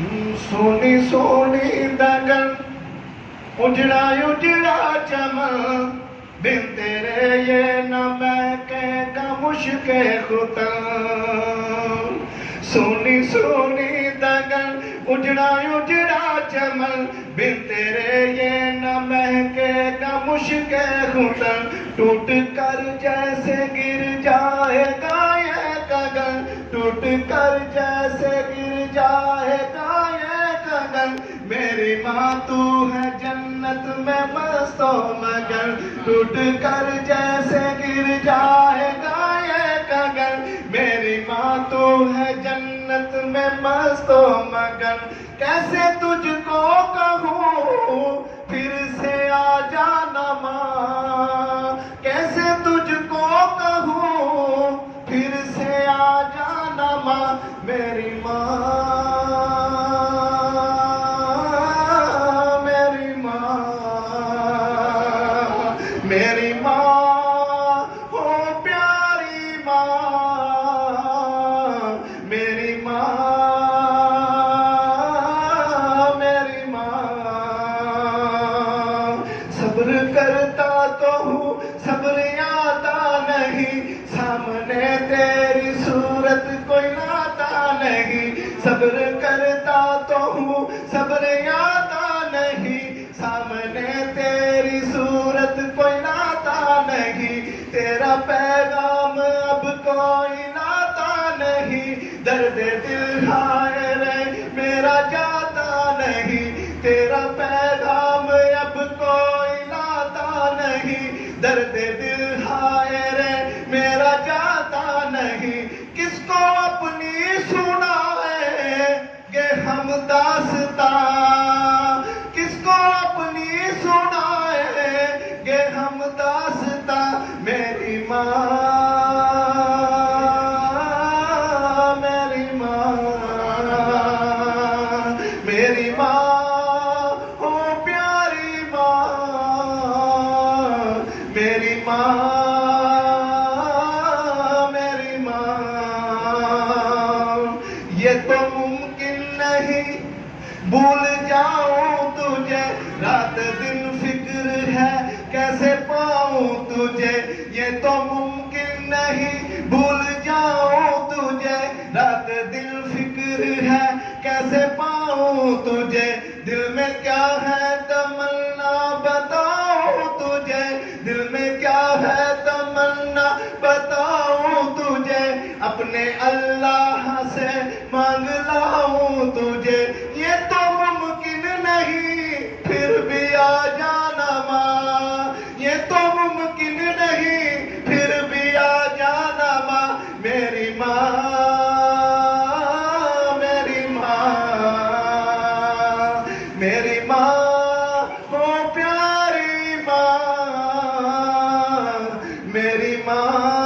सोनी सोनी दगन उजड़ा उजड़ा चमन बिन तेरे ये न महकेगा मुश्क खुतन। सोनी सोनी दगन उजड़ा उजड़ा चमन बिन तेरे ये न महकेगा मुश्क खुतन। टूट कर जैसे गिर जाएगा ये गगन, टूट कर जैसे गिर जाएगा ये गगन। मेरी माँ तू है जन्नत में मस्तो मगन, टूट कर जैसे गिर जाएगा ये गगन। मेरी माँ तू है जन्नत में मस्तो मगन। कैसे तुझको कहूँ फिर से आ जाना माँ, कैसे तुझको कहूँ फिर से आ जाना माँ। मेरी माँ मेरी माँ मेरी माँ हो प्यारी माँ, मेरी माँ मेरी माँ। सब्र करता तो हूँ सब्र आता नहीं, सामने तेरी सूरत कोई लाता नहीं। सब्र करता तो हूँ सब्र आता नहीं, सामने तेरी सूरत कोई लाता नहीं। तेरा पैगाम अब कोई लाता नहीं, दर्द दिल हाय रे मेरा जाता नहीं। तेरा पैगाम अब कोई लाता नहीं, दर्द दिल हाय रे मेरा जाता नहीं। किसको अपनी सुनाए गे हम दास्तां, किसको अपनी सुनाए गे हम दास्तां। मेरी माँ मेरी माँ मेरी माँ हो प्यारी माँ, मेरी माँ मेरी माँ। ये तो मुमकिन नहीं भूल जाऊं तुझे, रात दिन फिक्र है कैसे पाऊं तुझे। ये तो मुमकिन नहीं भूल जाऊं तुझे, रात दिन फिक्र है कैसे पाऊं तुझे। दिल में क्या है तमन्ना बताऊं तुझे, दिल में क्या है तमन्ना बताऊं तुझे। अपने अल्लाह से मांग लाऊं तुझे। ये तो मुमकिन नहीं फिर भी आ जाना माँ, ये तो मुमकिन नहीं फिर भी आ जाना माँ। मेरी माँ मेरी माँ मेरी माँ हो प्यारी माँ, मेरी माँ